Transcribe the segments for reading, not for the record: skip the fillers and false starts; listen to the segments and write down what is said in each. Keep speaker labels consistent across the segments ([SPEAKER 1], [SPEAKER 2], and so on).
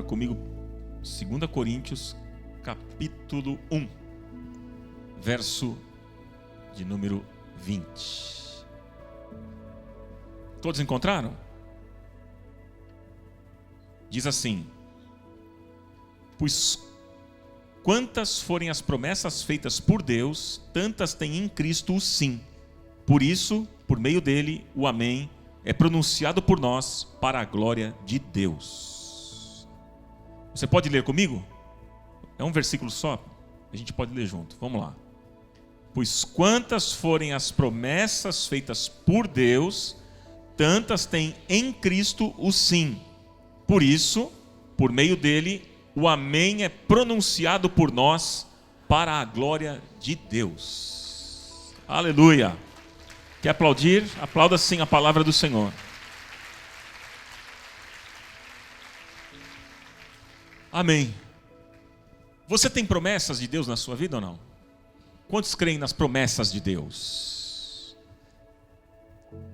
[SPEAKER 1] Abra comigo 2 Coríntios, capítulo 1, verso de número 20. Todos encontraram? Diz assim: pois quantas forem as promessas feitas por Deus, tantas tem em Cristo o sim. Por isso, por meio dele, o amém é pronunciado por nós para a glória de Deus. Você pode ler comigo? É um versículo só, a gente pode ler junto. Vamos lá. Pois quantas forem as promessas feitas por Deus, tantas tem em Cristo o sim. Por isso, por meio dele, o amém é pronunciado por nós para a glória de Deus. Aleluia! Quer aplaudir? Aplauda sim a palavra do Senhor. Amém. Você tem promessas de Deus na sua vida ou não? Quantos creem nas promessas de Deus?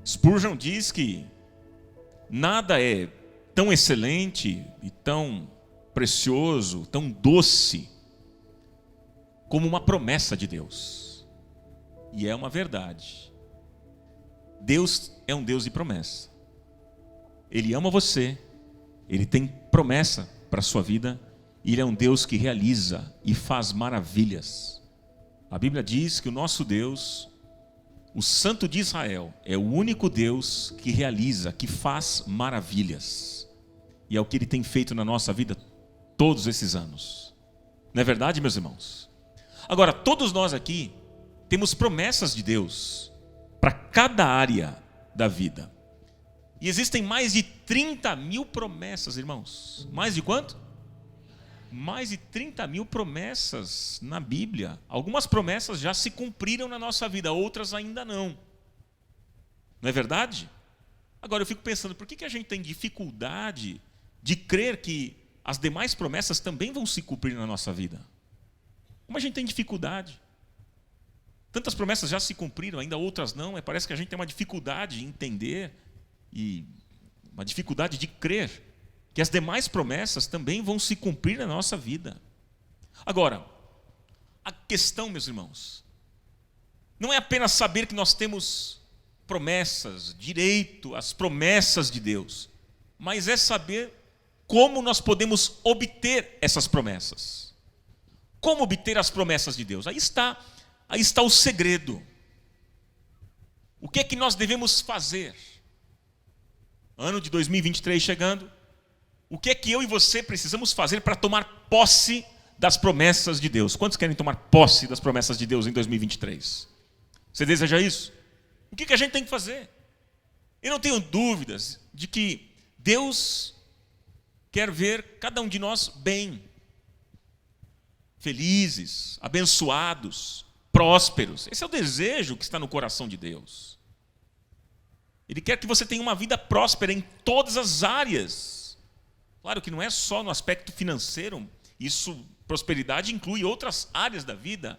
[SPEAKER 1] Spurgeon diz que nada é tão excelente e tão precioso, tão doce como uma promessa de Deus. E é uma verdade. Deus é um Deus de promessa. Ele ama você, Ele tem promessa para a sua vida, e Ele é um Deus que realiza e faz maravilhas. A Bíblia diz que o nosso Deus, o Santo de Israel, é o único Deus que realiza, que faz maravilhas. E é o que Ele tem feito na nossa vida todos esses anos. Não é verdade, meus irmãos? Agora, todos nós aqui temos promessas de Deus para cada área da vida. E existem mais de 30 mil promessas, irmãos. Mais de quanto? Mais de 30 mil promessas na Bíblia. Algumas promessas já se cumpriram na nossa vida, outras ainda não. Não é verdade? Agora eu fico pensando, por que a gente tem dificuldade de crer que as demais promessas também vão se cumprir na nossa vida? Como a gente tem dificuldade? Tantas promessas já se cumpriram, ainda outras não. Parece que a gente tem uma dificuldade de entender e uma dificuldade de crer que as demais promessas também vão se cumprir na nossa vida. Agora, a questão, meus irmãos, não é apenas saber que nós temos promessas, direito às promessas de Deus, mas é saber como nós podemos obter essas promessas. Como obter as promessas de Deus? Aí está o segredo. O que é que nós devemos fazer? Ano de 2023 chegando. O que é que eu e você precisamos fazer para tomar posse das promessas de Deus? Quantos querem tomar posse das promessas de Deus em 2023? Você deseja isso? O que a gente tem que fazer? Eu não tenho dúvidas de que Deus quer ver cada um de nós bem, felizes, abençoados, prósperos. Esse é o desejo que está no coração de Deus. Ele quer que você tenha uma vida próspera em todas as áreas. Claro que não é só no aspecto financeiro. Prosperidade inclui outras áreas da vida.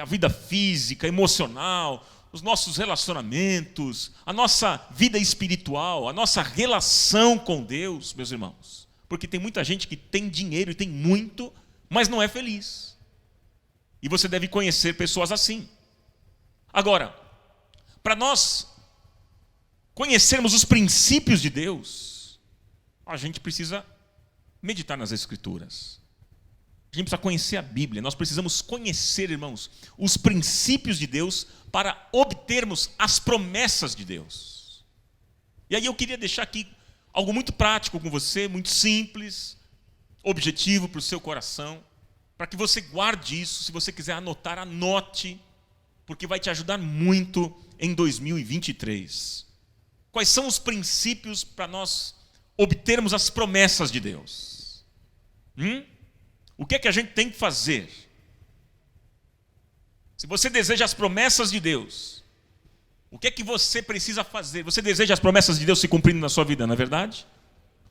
[SPEAKER 1] A vida física, emocional, os nossos relacionamentos, a nossa vida espiritual, a nossa relação com Deus, meus irmãos. Porque tem muita gente que tem dinheiro e tem muito, mas não é feliz. E você deve conhecer pessoas assim. Agora, para nós conhecermos os princípios de Deus, a gente precisa meditar nas Escrituras. A gente precisa conhecer a Bíblia. Nós precisamos conhecer, irmãos, os princípios de Deus para obtermos as promessas de Deus. E aí eu queria deixar aqui algo muito prático com você, muito simples, objetivo para o seu coração, para que você guarde isso. Se você quiser anotar, anote, porque vai te ajudar muito em 2023. Quais são os princípios para nós obtermos as promessas de Deus? O que é que a gente tem que fazer? Se você deseja as promessas de Deus, o que é que você precisa fazer? Você deseja as promessas de Deus se cumprindo na sua vida, não é verdade?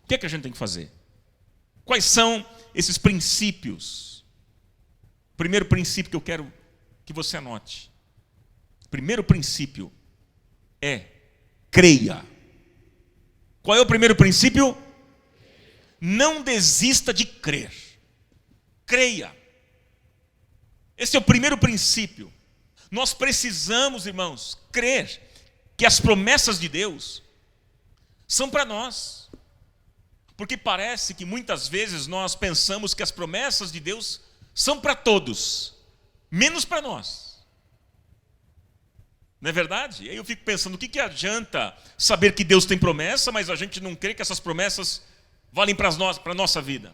[SPEAKER 1] O que é que a gente tem que fazer? Quais são esses princípios? O primeiro princípio que eu quero que você anote. O primeiro princípio é: creia. Qual é o primeiro princípio? não desista de crer. Creia. Esse é o primeiro princípio. Nós precisamos, irmãos, crer que as promessas de Deus são para nós. Porque parece que muitas vezes nós pensamos que as promessas de Deus são para todos, menos para nós. Não é verdade? E aí eu fico pensando, o que adianta saber que Deus tem promessa, mas a gente não crê que essas promessas valem para a nossa vida?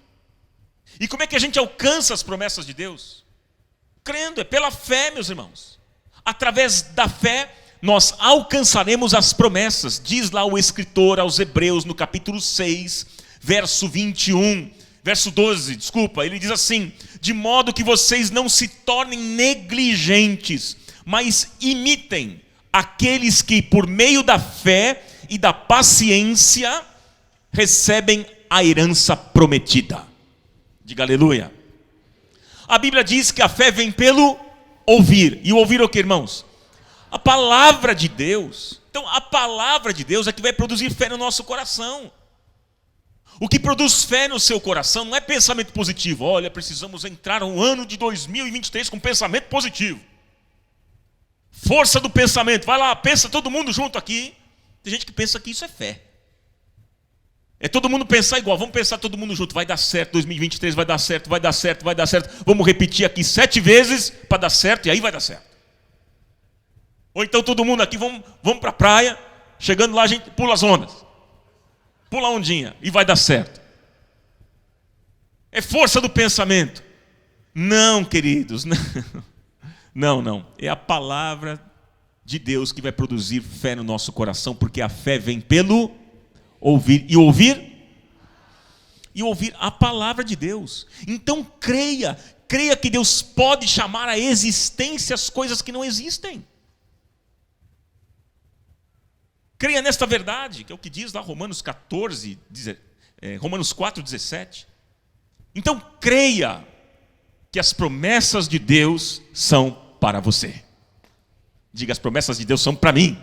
[SPEAKER 1] E como é que a gente alcança as promessas de Deus? Crendo, é pela fé, meus irmãos. Através da fé, nós alcançaremos as promessas. Diz lá o escritor aos Hebreus, no capítulo 6, verso 21, verso 12, desculpa, ele diz assim: de modo que vocês não se tornem negligentes, mas imitem aqueles que, por meio da fé e da paciência, recebem a herança prometida. Diga aleluia. A Bíblia diz que a fé vem pelo ouvir. E o ouvir é o que, irmãos? A palavra de Deus. Então, a palavra de Deus é que vai produzir fé no nosso coração. O que produz fé no seu coração não é pensamento positivo. Olha, precisamos entrar no ano de 2023 com pensamento positivo. Força do pensamento. Vai lá, pensa todo mundo junto aqui. Tem gente que pensa que isso é fé. É todo mundo pensar igual. Vamos pensar todo mundo junto. Vai dar certo, 2023 vai dar certo, vai dar certo, vai dar certo. Vamos repetir aqui 7 vezes para dar certo e aí vai dar certo. Ou então todo mundo aqui, vamos para a praia. Chegando lá a gente pula as ondas. Pula a ondinha e vai dar certo. É força do pensamento. Não, queridos. Não. É a palavra de Deus que vai produzir fé no nosso coração. Porque a fé vem pelo ouvir. E ouvir a palavra de Deus. Então creia que Deus pode chamar à existência as coisas que não existem. Creia nesta verdade, que é o que diz lá Romanos 4:17. Então creia que as promessas de Deus são para você. Diga, as promessas de Deus são para mim.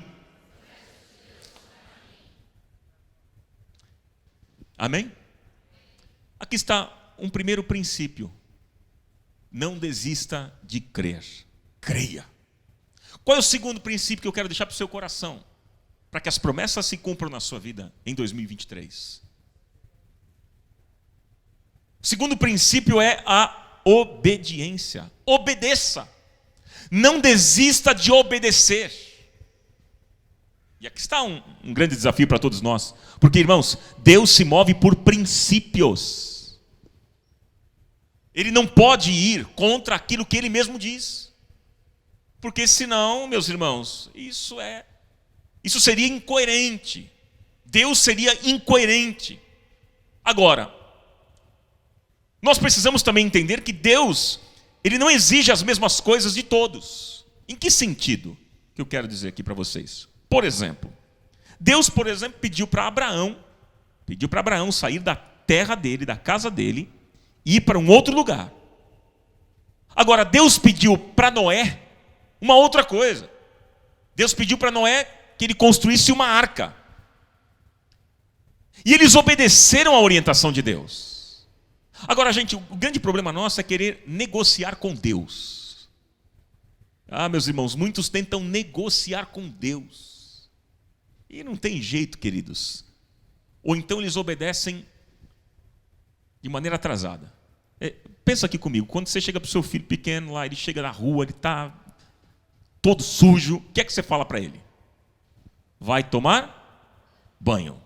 [SPEAKER 1] Amém? Aqui está um primeiro princípio. Não desista de crer. Creia. Qual é o segundo princípio que eu quero deixar para o seu coração? Para que as promessas se cumpram na sua vida em 2023. O segundo princípio é a obediência. Obedeça. Não desista de obedecer. E aqui está um grande desafio para todos nós. Porque, irmãos, Deus se move por princípios. Ele não pode ir contra aquilo que Ele mesmo diz. Porque senão, meus irmãos, isso seria incoerente. Deus seria incoerente. Agora, nós precisamos também entender que Deus, Ele não exige as mesmas coisas de todos. Em que sentido que eu quero dizer aqui para vocês? Por exemplo, Deus, pediu para Abraão sair da terra dele, da casa dele, e ir para um outro lugar. Agora, Deus pediu para Noé uma outra coisa. Deus pediu para Noé que ele construísse uma arca. E eles obedeceram à orientação de Deus. Agora, gente, o grande problema nosso é querer negociar com Deus. Meus irmãos, muitos tentam negociar com Deus. E não tem jeito, queridos. Ou então eles obedecem de maneira atrasada. Pensa aqui comigo, quando você chega para o seu filho pequeno lá, ele chega na rua, ele está todo sujo, o que é que você fala para ele? Vai tomar banho.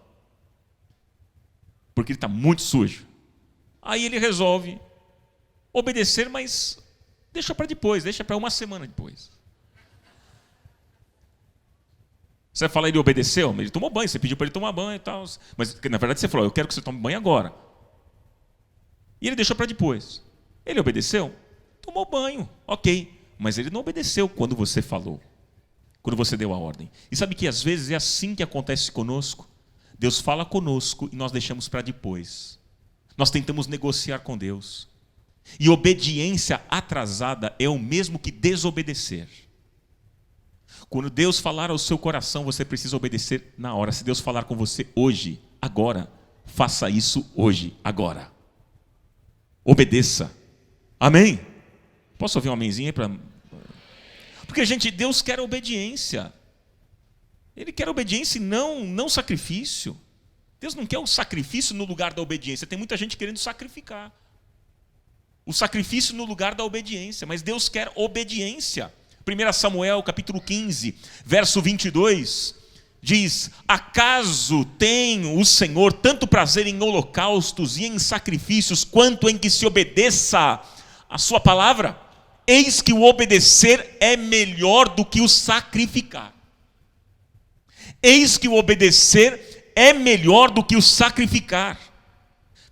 [SPEAKER 1] Porque ele está muito sujo. Aí ele resolve obedecer, mas deixa para depois, deixa para uma semana depois. Você vai falar, ele obedeceu? Ele tomou banho, você pediu para ele tomar banho e tal. Mas na verdade você falou, eu quero que você tome banho agora. E ele deixou para depois. Ele obedeceu? Tomou banho, ok. Mas ele não obedeceu quando você falou. Quando você deu a ordem. E sabe que às vezes é assim que acontece conosco? Deus fala conosco e nós deixamos para depois. Nós tentamos negociar com Deus. E obediência atrasada é o mesmo que desobedecer. Quando Deus falar ao seu coração, você precisa obedecer na hora. Se Deus falar com você hoje, agora, faça isso hoje, agora. Obedeça. Amém? Posso ouvir um amenzinho aí para... Porque, gente, Deus quer obediência. Ele quer obediência e não sacrifício. Deus não quer o sacrifício no lugar da obediência. Tem muita gente querendo sacrificar o sacrifício no lugar da obediência. Mas Deus quer obediência. 1 Samuel, capítulo 15, verso 22, diz: acaso tem o Senhor tanto prazer em holocaustos e em sacrifícios, quanto em que se obedeça a sua palavra? Eis que o obedecer é melhor do que o sacrificar. Eis que o obedecer é melhor do que o sacrificar.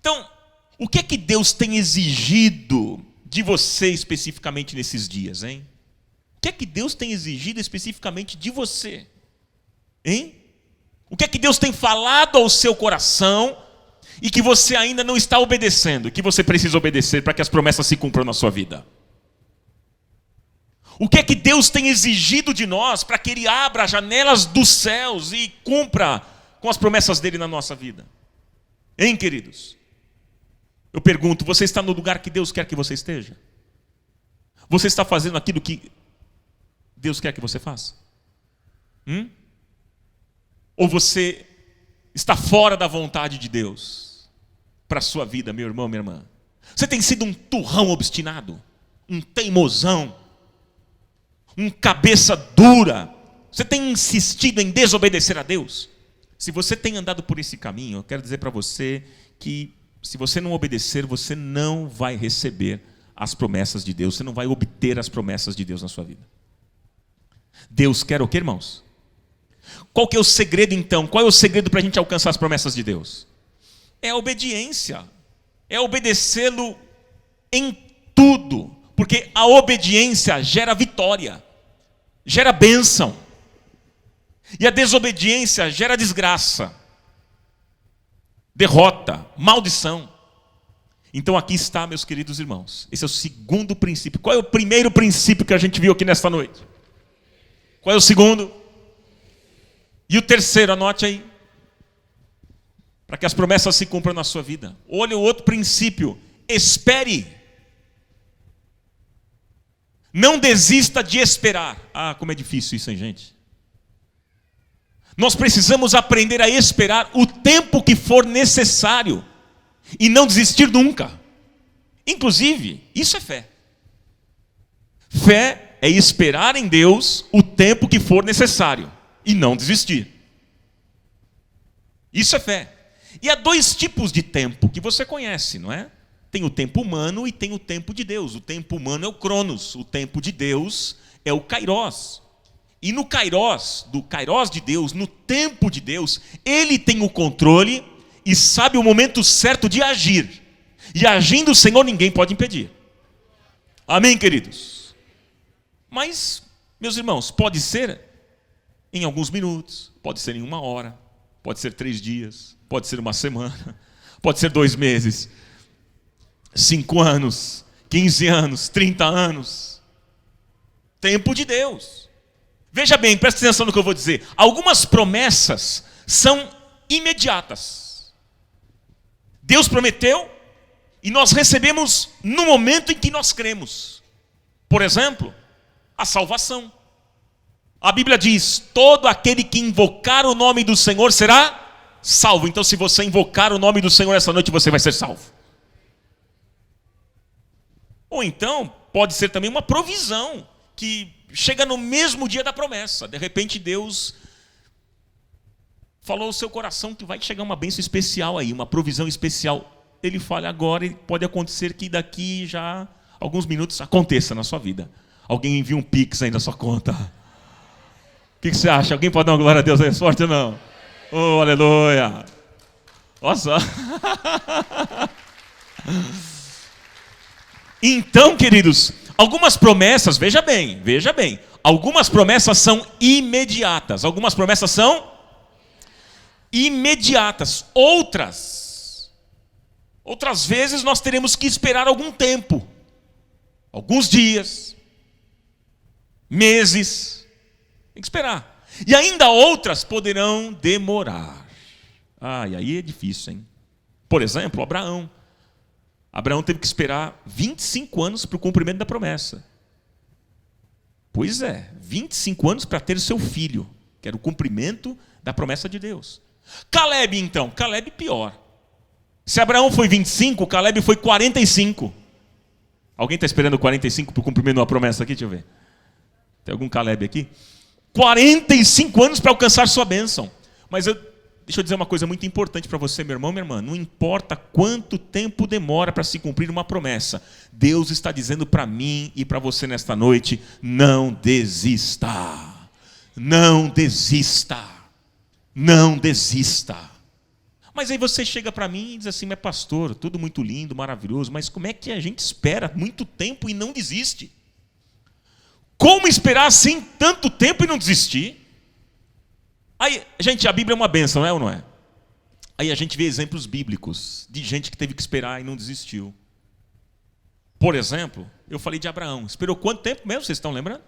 [SPEAKER 1] Então, o que é que Deus tem exigido de você especificamente nesses dias, hein? O que é que Deus tem exigido especificamente de você? Hein? O que é que Deus tem falado ao seu coração e que você ainda não está obedecendo, e que você precisa obedecer para que as promessas se cumpram na sua vida? O que é que Deus tem exigido de nós para que Ele abra as janelas dos céus e cumpra com as promessas dEle na nossa vida? Hein, queridos? Eu pergunto, você está no lugar que Deus quer que você esteja? Você está fazendo aquilo que Deus quer que você faça? Ou você está fora da vontade de Deus para a sua vida, meu irmão, minha irmã? Você tem sido um turrão obstinado, um teimosão, um cabeça dura? Você tem insistido em desobedecer a Deus? Se você tem andado por esse caminho, eu quero dizer para você que se você não obedecer, você não vai receber as promessas de Deus, você não vai obter as promessas de Deus na sua vida. Deus quer o quê, irmãos? Qual que é o segredo então? Qual é o segredo para a gente alcançar as promessas de Deus? É a obediência, é obedecê-lo em tudo, porque a obediência gera vitória, gera bênção, e a desobediência gera desgraça, derrota, maldição. Então aqui está, meus queridos irmãos, esse é o segundo princípio. Qual é o primeiro princípio que a gente viu aqui nesta noite? Qual é o segundo? E o terceiro, anote aí, para que as promessas se cumpram na sua vida. Olha o outro princípio: espere. Não desista de esperar. Ah, como é difícil isso, hein, gente? Nós precisamos aprender a esperar o tempo que for necessário e não desistir nunca. Inclusive, isso é fé. Fé é esperar em Deus o tempo que for necessário e não desistir. Isso é fé. E há dois tipos de tempo que você conhece, não é? Tem o tempo humano e tem o tempo de Deus. O tempo humano é o Cronos, o tempo de Deus é o Kairos. E no Kairos, do Kairos de Deus, no tempo de Deus, Ele tem o controle e sabe o momento certo de agir. E agindo o Senhor, ninguém pode impedir. Amém, queridos? Mas, meus irmãos, pode ser em alguns minutos, pode ser em 1 hora, pode ser 3 dias, pode ser 1 semana, pode ser 2 meses, 5 anos, 15 anos, 30 anos. Tempo de Deus. Veja bem, presta atenção no que eu vou dizer. Algumas promessas são imediatas. Deus prometeu e nós recebemos no momento em que nós cremos. Por exemplo, a salvação. A Bíblia diz: todo aquele que invocar o nome do Senhor será salvo. Então, se você invocar o nome do Senhor essa noite, você vai ser salvo. Ou então, pode ser também uma provisão que chega no mesmo dia da promessa. De repente Deus falou ao seu coração que vai chegar uma bênção especial aí, uma provisão especial. Ele fala agora e pode acontecer que daqui já alguns minutos aconteça na sua vida. Alguém envia um pix aí na sua conta. O que você acha? Alguém pode dar uma glória a Deus aí forte ou não? Oh, aleluia! Nossa! Então, queridos, algumas promessas, veja bem, algumas promessas são imediatas, algumas promessas são imediatas, outras vezes nós teremos que esperar algum tempo, alguns dias, meses, tem que esperar, e ainda outras poderão demorar. E aí é difícil, hein? Por exemplo, Abraão. Abraão teve que esperar 25 anos para o cumprimento da promessa. Pois é, 25 anos para ter seu filho, que era o cumprimento da promessa de Deus. Calebe, então, Calebe pior. Se Abraão foi 25, Calebe foi 45. Alguém está esperando 45 para o cumprimento de uma promessa aqui? Deixa eu ver. Tem algum Calebe aqui? 45 anos para alcançar sua bênção. Mas deixa eu dizer uma coisa muito importante para você, meu irmão, minha irmã. Não importa quanto tempo demora para se cumprir uma promessa. Deus está dizendo para mim e para você nesta noite, não desista. Não desista. Não desista. Mas aí você chega para mim e diz assim, mas pastor, tudo muito lindo, maravilhoso, mas como é que a gente espera muito tempo e não desiste? Como esperar assim tanto tempo e não desistir? Aí, gente, a Bíblia é uma bênção, é ou não é? Aí a gente vê exemplos bíblicos de gente que teve que esperar e não desistiu. Por exemplo, eu falei de Abraão. Esperou quanto tempo mesmo, vocês estão lembrando?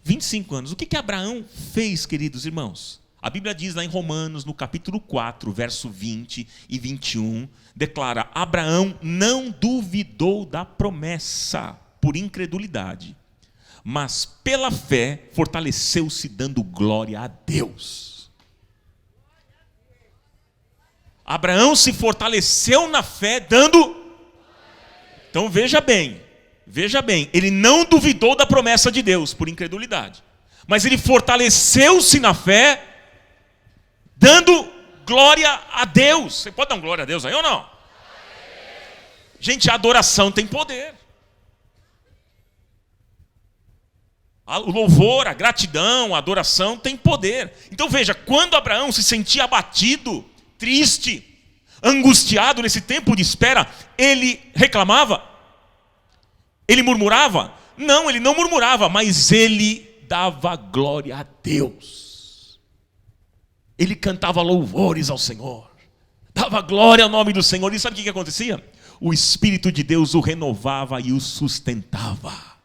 [SPEAKER 1] 25 anos. O que Abraão fez, queridos irmãos? A Bíblia diz lá em Romanos, no capítulo 4, verso 20 e 21, declara, Abraão não duvidou da promessa por incredulidade, mas pela fé fortaleceu-se dando glória a Deus. Abraão se fortaleceu na fé dando... Então veja bem, ele não duvidou da promessa de Deus por incredulidade, mas ele fortaleceu-se na fé dando glória a Deus. Você pode dar glória a Deus aí ou não? Gente, a adoração tem poder. O louvor, a gratidão, a adoração tem poder. Então veja, quando Abraão se sentia abatido, triste, angustiado nesse tempo de espera, ele reclamava? Ele murmurava? Não, ele não murmurava, mas ele dava glória a Deus. Ele cantava louvores ao Senhor, dava glória ao nome do Senhor. E sabe o que acontecia? O Espírito de Deus o renovava e o sustentava.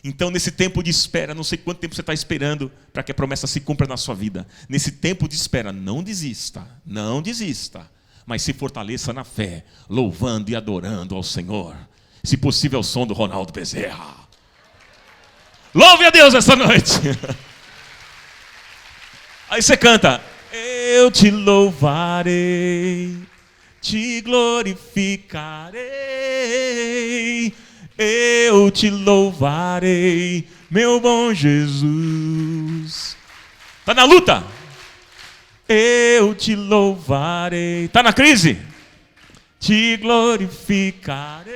[SPEAKER 1] Então, nesse tempo de espera, não sei quanto tempo você está esperando para que a promessa se cumpra na sua vida. Nesse tempo de espera, não desista, mas se fortaleça na fé, louvando e adorando ao Senhor. Se possível, ao som do Ronaldo Bezerra. Louve a Deus esta noite. Aí você canta, eu te louvarei, te glorificarei, eu te louvarei, meu bom Jesus. Está na luta? Eu te louvarei. Está na crise? Te glorificarei,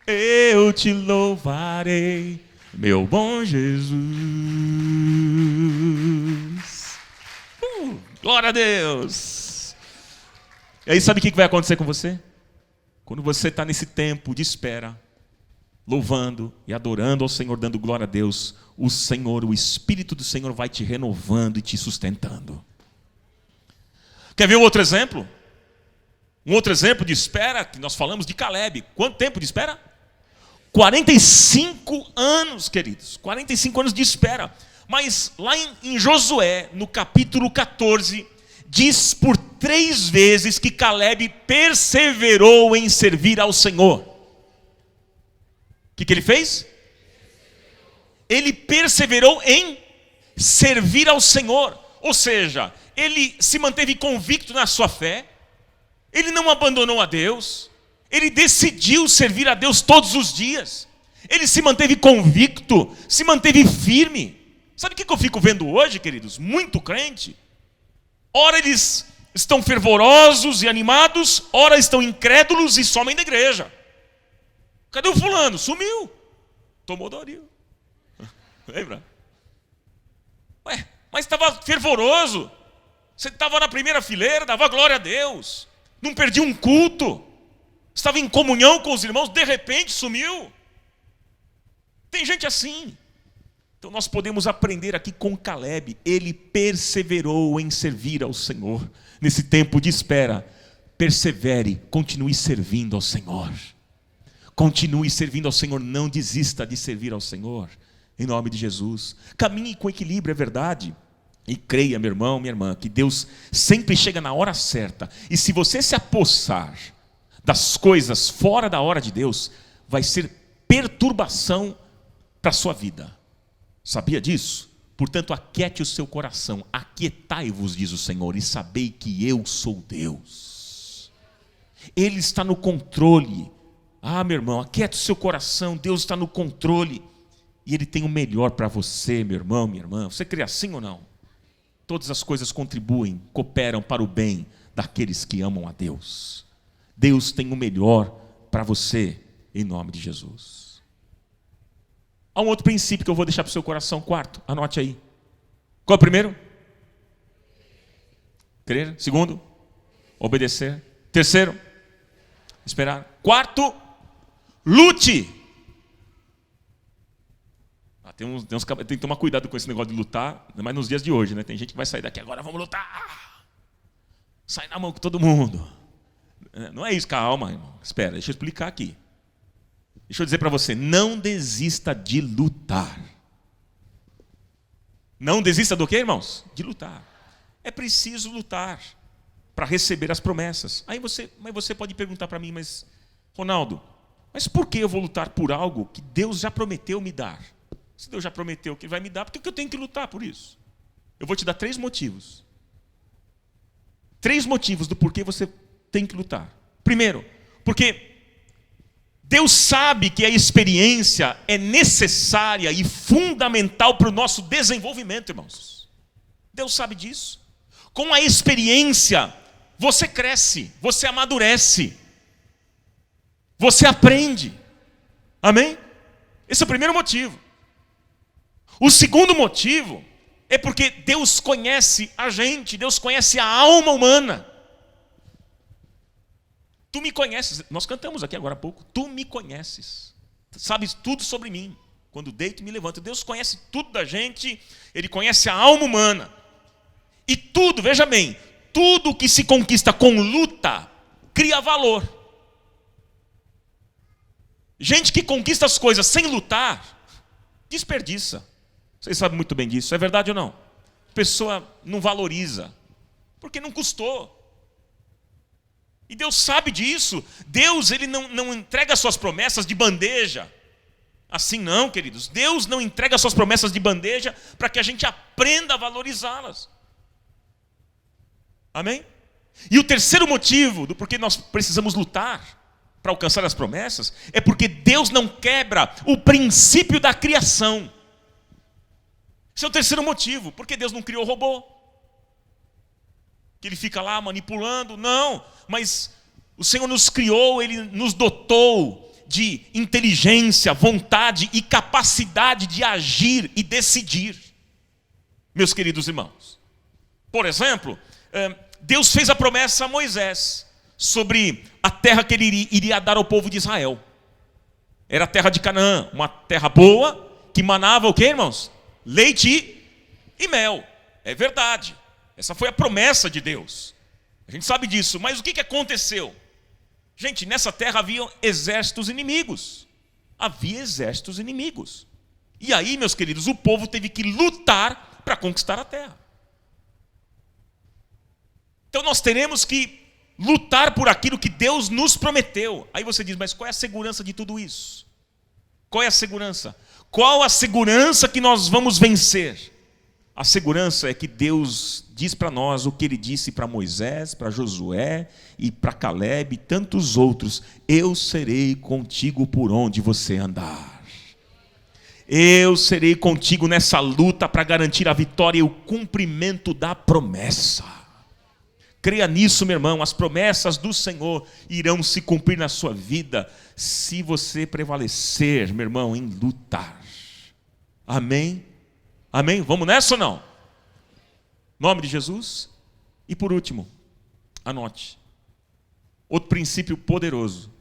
[SPEAKER 1] eu te louvarei, meu bom Jesus. Glória a Deus. E aí sabe o que vai acontecer com você? Quando você está nesse tempo de espera, louvando e adorando ao Senhor, dando glória a Deus, o Senhor, o Espírito do Senhor vai te renovando e te sustentando. Quer ver um outro exemplo? Um outro exemplo de espera, que nós falamos de Calebe. Quanto tempo de espera? 45 anos, queridos. 45 anos de espera. Mas lá em Josué, no capítulo 14, diz por 3 vezes que Calebe perseverou em servir ao Senhor. O que ele fez? Ele perseverou em servir ao Senhor. Ou seja, ele se manteve convicto na sua fé. Ele não abandonou a Deus. Ele decidiu servir a Deus todos os dias. Ele se manteve convicto, se manteve firme. Sabe o que eu fico vendo hoje, queridos? Muito crente. Ora eles estão fervorosos e animados, ora estão incrédulos e somem da igreja. Cadê o fulano? Sumiu. Tomou Doril. Lembra? Ué, mas estava fervoroso. Você estava na primeira fileira, dava glória a Deus. Não perdia um culto. Estava em comunhão com os irmãos, de repente sumiu. Tem gente assim. Então nós podemos aprender aqui com Calebe. Ele perseverou em servir ao Senhor. Nesse tempo de espera, persevere, continue servindo ao Senhor. Continue servindo ao Senhor, não desista de servir ao Senhor. Em nome de Jesus. Caminhe com equilíbrio, é verdade. E creia, meu irmão, minha irmã, que Deus sempre chega na hora certa. E se você se apossar das coisas fora da hora de Deus, vai ser perturbação para a sua vida. Sabia disso? Portanto, aquiete o seu coração, aquietai-vos, diz o Senhor, e sabei que eu sou Deus. Ele está no controle. Meu irmão, aquiete o seu coração, Deus está no controle. E Ele tem o melhor para você, meu irmão, minha irmã. Você crê assim ou não? Todas as coisas contribuem, cooperam para o bem daqueles que amam a Deus. Deus tem o melhor para você, em nome de Jesus. Há um outro princípio que eu vou deixar para o seu coração, quarto, anote aí. Qual é o primeiro? Crer. Segundo? Obedecer. Terceiro? Esperar. Quarto? Lute. Tem que tomar cuidado com esse negócio de lutar, mas nos dias de hoje, né? Tem gente que vai sair daqui agora, vamos lutar. Sai na mão com todo mundo. Não é isso, calma, irmão. Espera, deixa eu explicar aqui. Deixa eu dizer para você, não desista de lutar. Não desista do quê, irmãos? De lutar. É preciso lutar para receber as promessas. Mas você pode perguntar para mim, mas Ronaldo, mas por que eu vou lutar por algo que Deus já prometeu me dar? Se Deus já prometeu que Ele vai me dar, por que eu tenho que lutar por isso? Eu vou te dar 3 motivos. 3 motivos do porquê você tem que lutar. Primeiro, porque Deus sabe que a experiência é necessária e fundamental para o nosso desenvolvimento, irmãos. Deus sabe disso. Com a experiência, você cresce, você amadurece, você aprende. Amém? Esse é o primeiro motivo. O segundo motivo é porque Deus conhece a gente, Deus conhece a alma humana. Tu me conheces, nós cantamos aqui agora há pouco, tu me conheces, sabes tudo sobre mim, quando deito e me levanto. Deus conhece tudo da gente, Ele conhece a alma humana. E tudo, veja bem, tudo que se conquista com luta, cria valor. Gente que conquista as coisas sem lutar, desperdiça. Vocês sabem muito bem disso, é verdade ou não? A pessoa não valoriza, porque não custou. E Deus sabe disso. Deus, Ele não entrega as suas promessas de bandeja. Assim não, queridos. Deus não entrega as suas promessas de bandeja para que a gente aprenda a valorizá-las. Amém? E o terceiro motivo do porquê nós precisamos lutar para alcançar as promessas é porque Deus não quebra o princípio da criação. Esse é o terceiro motivo. Porque Deus não criou robô? Que Ele fica lá manipulando? Não, mas o Senhor nos criou, Ele nos dotou de inteligência, vontade e capacidade de agir e decidir. Meus queridos irmãos, por exemplo, Deus fez a promessa a Moisés sobre a terra que Ele iria dar ao povo de Israel. Era a terra de Canaã, uma terra boa, que manava o quê, irmãos? Leite e mel. É verdade. Essa foi a promessa de Deus. A gente sabe disso. Mas o que aconteceu? Gente, nessa terra haviam exércitos inimigos. Havia exércitos inimigos. E aí, meus queridos, o povo teve que lutar para conquistar a terra. Então nós teremos que lutar por aquilo que Deus nos prometeu. Aí você diz, mas qual é a segurança de tudo isso? Qual é a segurança? Qual a segurança que nós vamos vencer? A segurança é que Deus diz para nós o que Ele disse para Moisés, para Josué e para Caleb e tantos outros. Eu serei contigo por onde você andar. Eu serei contigo nessa luta para garantir a vitória e o cumprimento da promessa. Creia nisso, meu irmão, as promessas do Senhor irão se cumprir na sua vida se você prevalecer, meu irmão, em lutar. Amém? Amém? Vamos nessa ou não? Em nome de Jesus. E por último, anote. Outro princípio poderoso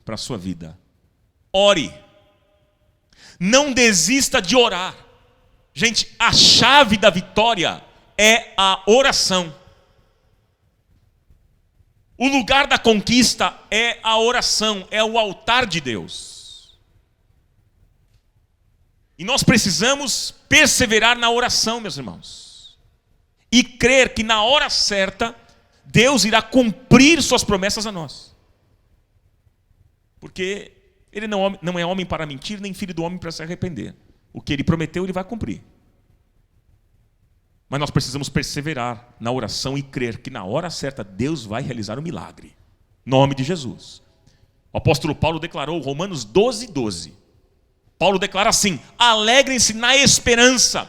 [SPEAKER 1] para a sua vida. Ore. Não desista de orar. Gente, a chave da vitória é a oração. O lugar da conquista é a oração, é o altar de Deus. E nós precisamos perseverar na oração, meus irmãos. e crer que na hora certa Deus irá cumprir suas promessas a nós. Porque Ele não é homem para mentir, nem filho do homem para se arrepender. O que Ele prometeu, Ele vai cumprir. Mas nós precisamos perseverar na oração e crer que na hora certa Deus vai realizar o milagre. Em nome de Jesus. O apóstolo Paulo declarou, Romanos 12:12. Paulo declara assim: alegrem-se na esperança,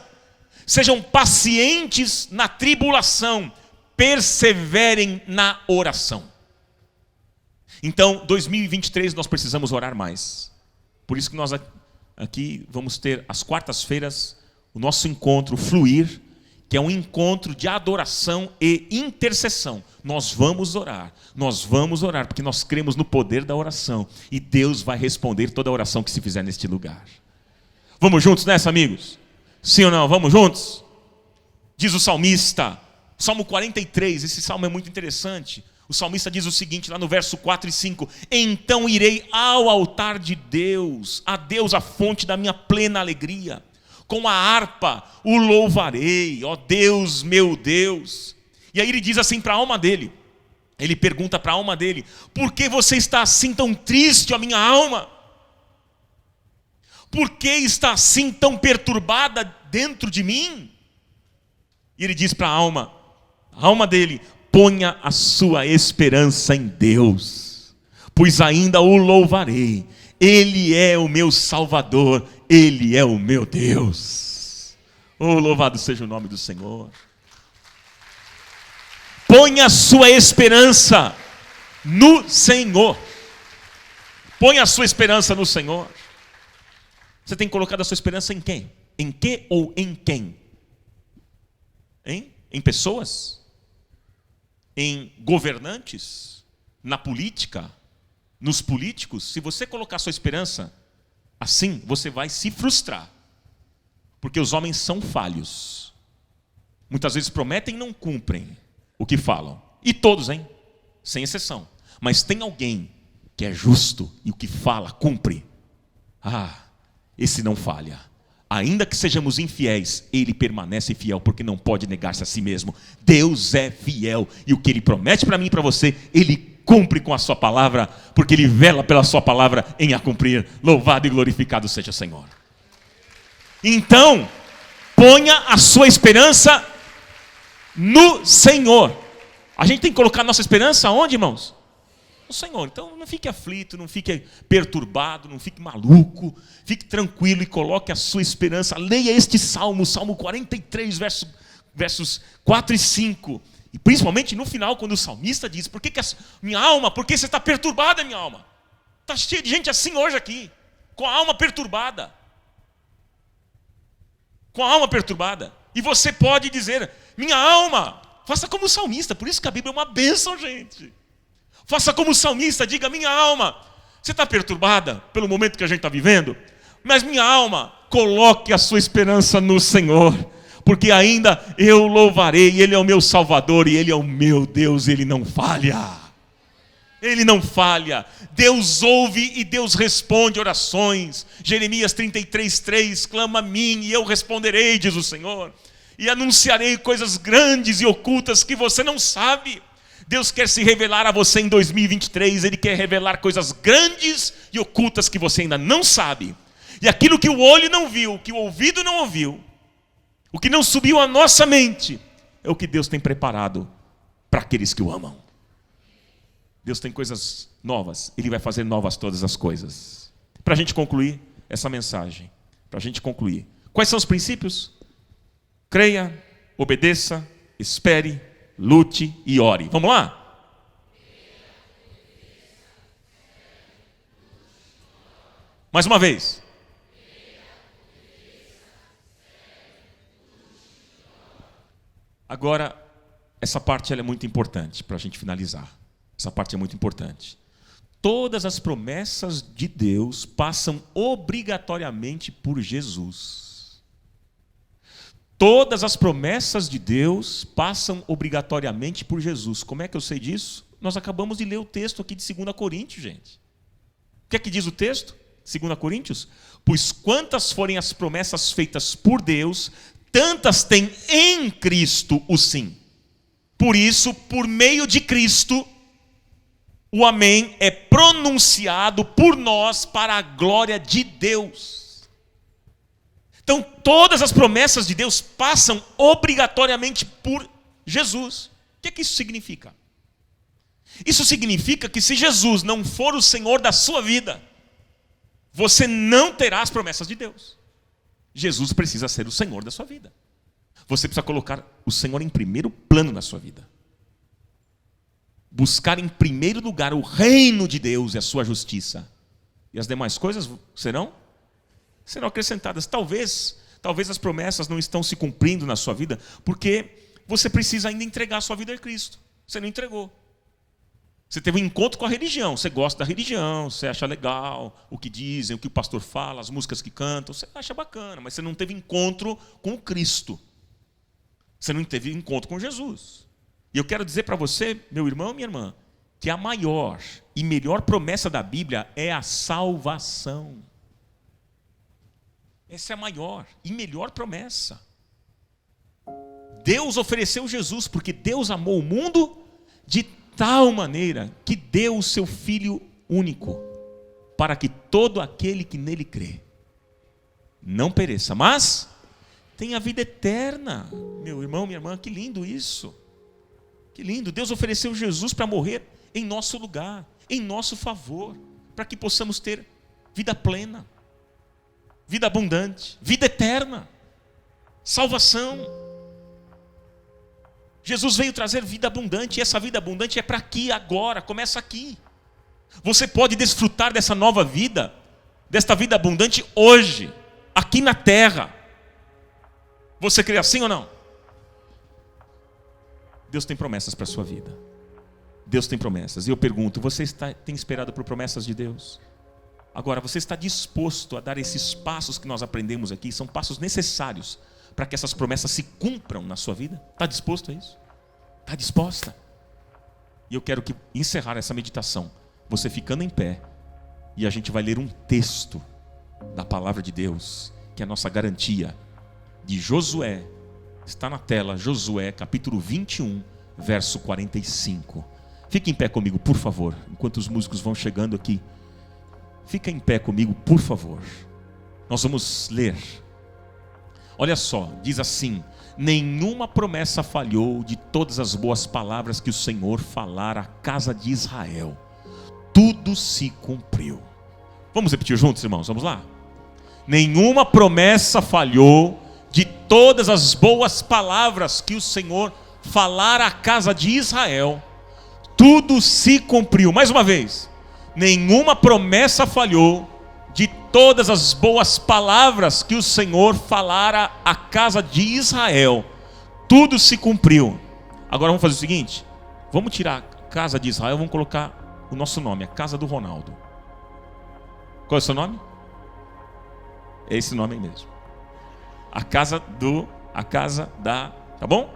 [SPEAKER 1] sejam pacientes na tribulação, perseverem na oração. Então, 2023 nós precisamos orar mais. Por isso que nós aqui vamos ter às quartas-feiras o nosso encontro Fluir, que é um encontro de adoração e intercessão. Nós vamos orar, porque nós cremos no poder da oração, e Deus vai responder toda a oração que se fizer neste lugar. Vamos juntos nessa, amigos? Sim ou não? Vamos juntos? Diz o salmista, Salmo 43, esse salmo é muito interessante. O salmista diz o seguinte, lá no verso 4 e 5: então irei ao altar de Deus, a Deus a fonte da minha plena alegria. Com a harpa o louvarei, ó Deus, meu Deus. E aí ele diz assim para a alma dele, ele pergunta para a alma dele: por que você está assim tão triste, ó minha alma? Por que está assim tão perturbada dentro de mim? E ele diz para a alma dele: ponha a sua esperança em Deus, pois ainda o louvarei. Ele é o meu Salvador, Ele é o meu Deus. Oh, louvado seja o nome do Senhor. Ponha a sua esperança no Senhor. Ponha a sua esperança no Senhor. Você tem colocado a sua esperança em quem? Em que ou em quem? Em pessoas? Em governantes? Na política? Nos políticos? Se você colocar sua esperança assim, você vai se frustrar. Porque os homens são falhos. Muitas vezes prometem e não cumprem o que falam. E todos, hein? Sem exceção. Mas tem alguém que é justo e o que fala, cumpre. Esse não falha. Ainda que sejamos infiéis, Ele permanece fiel, porque não pode negar-se a si mesmo. Deus é fiel, e o que Ele promete para mim e para você, Ele cumpre com a sua palavra, porque Ele vela pela sua palavra em a cumprir. Louvado e glorificado seja o Senhor. Então, ponha a sua esperança no Senhor. A gente tem que colocar a nossa esperança onde, irmãos? No Senhor. Então não fique aflito, não fique perturbado, não fique maluco. Fique tranquilo e coloque a sua esperança. Leia este salmo, Salmo 43, versos 4 e 5. E principalmente no final, quando o salmista diz: por que minha alma, por que você está perturbada, minha alma? Está cheio de gente assim hoje aqui, com a alma perturbada. Com a alma perturbada. E você pode dizer: minha alma, faça como o salmista. Por isso que a Bíblia é uma bênção, gente. Faça como o salmista, diga: minha alma, você está perturbada pelo momento que a gente está vivendo? Mas minha alma, coloque a sua esperança no Senhor, porque ainda eu louvarei. Ele é o meu Salvador e Ele é o meu Deus. Ele não falha. Ele não falha. Deus ouve e Deus responde orações. Jeremias 33:3: clama a mim e eu responderei, diz o Senhor, e anunciarei coisas grandes e ocultas que você não sabe. Deus quer se revelar a você em 2023. Ele quer revelar coisas grandes e ocultas que você ainda não sabe. E aquilo que o olho não viu, que o ouvido não ouviu, o que não subiu à nossa mente, é o que Deus tem preparado para aqueles que o amam. Deus tem coisas novas, Ele vai fazer novas todas as coisas. Para a gente concluir essa mensagem, quais são os princípios? Creia, obedeça, espere, lute e ore. Vamos lá? Mais uma vez. Agora, essa parte ela é muito importante para a gente finalizar. Essa parte é muito importante. Todas as promessas de Deus passam obrigatoriamente por Jesus. Todas as promessas de Deus passam obrigatoriamente por Jesus. Como é que eu sei disso? Nós acabamos de ler o texto aqui de 2 Coríntios, gente. O que é que diz o texto? 2 Coríntios? Pois quantas forem as promessas feitas por Deus, tantas têm em Cristo o sim. Por isso, por meio de Cristo, o amém é pronunciado por nós para a glória de Deus. Então, todas as promessas de Deus passam obrigatoriamente por Jesus. O que isso significa? Isso significa que se Jesus não for o Senhor da sua vida, você não terá as promessas de Deus. Jesus precisa ser o Senhor da sua vida. Você precisa colocar o Senhor em primeiro plano na sua vida. Buscar em primeiro lugar o reino de Deus e a sua justiça. E as demais coisas serão acrescentadas. Talvez as promessas não estão se cumprindo na sua vida, porque você precisa ainda entregar a sua vida a Cristo. Você não entregou. Você teve um encontro com a religião, você gosta da religião, você acha legal o que dizem, o que o pastor fala, as músicas que cantam, você acha bacana, mas você não teve encontro com o Cristo. Você não teve encontro com Jesus. E eu quero dizer para você, meu irmão, minha irmã, que a maior e melhor promessa da Bíblia é a salvação. Essa é a maior e melhor promessa. Deus ofereceu Jesus porque Deus amou o mundo de tal maneira que deu o seu Filho único, para que todo aquele que nele crê não pereça, mas tenha vida eterna. Meu irmão, minha irmã, que lindo isso. Que lindo, Deus ofereceu Jesus para morrer em nosso lugar, em nosso favor, para que possamos ter vida plena, vida abundante, vida eterna, salvação. Jesus veio trazer vida abundante, e essa vida abundante é para aqui, agora, começa aqui. Você pode desfrutar dessa nova vida, desta vida abundante hoje, aqui na terra. Você crê assim ou não? Deus tem promessas para a sua vida. Deus tem promessas. E eu pergunto, você tem esperado por promessas de Deus? Agora, você está disposto a dar esses passos que nós aprendemos aqui? São passos necessários para que essas promessas se cumpram na sua vida? Está disposto a isso? Está disposta? E eu quero encerrar essa meditação, você ficando em pé, e a gente vai ler um texto da palavra de Deus, que é a nossa garantia, de Josué. Está na tela, Josué, capítulo 21, verso 45. Fique em pé comigo, por favor, enquanto os músicos vão chegando aqui. Fica em pé comigo, por favor. Nós vamos ler. Olha só, diz assim: nenhuma promessa falhou de todas as boas palavras que o Senhor falara à casa de Israel. Tudo se cumpriu. Vamos repetir juntos, irmãos? Vamos lá? Nenhuma promessa falhou de todas as boas palavras que o Senhor falara à casa de Israel. Tudo se cumpriu. Mais uma vez. Nenhuma promessa falhou de todas as boas palavras que o Senhor falara à casa de Israel. Tudo se cumpriu. Agora vamos fazer o seguinte. Vamos tirar a casa de Israel, vamos colocar o nosso nome, a casa do Ronaldo. Qual é o seu nome? É esse nome aí mesmo. A casa da... Tá bom?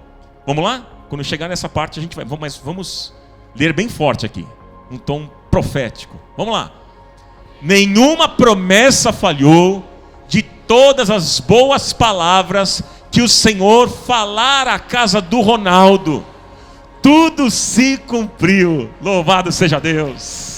[SPEAKER 1] Vamos lá? Quando chegar nessa parte a gente vai... Mas vamos ler bem forte aqui. Um tom profético. Vamos lá. Nenhuma promessa falhou de todas as boas palavras que o Senhor falara à casa do Ronaldo. Tudo se cumpriu. Louvado seja Deus.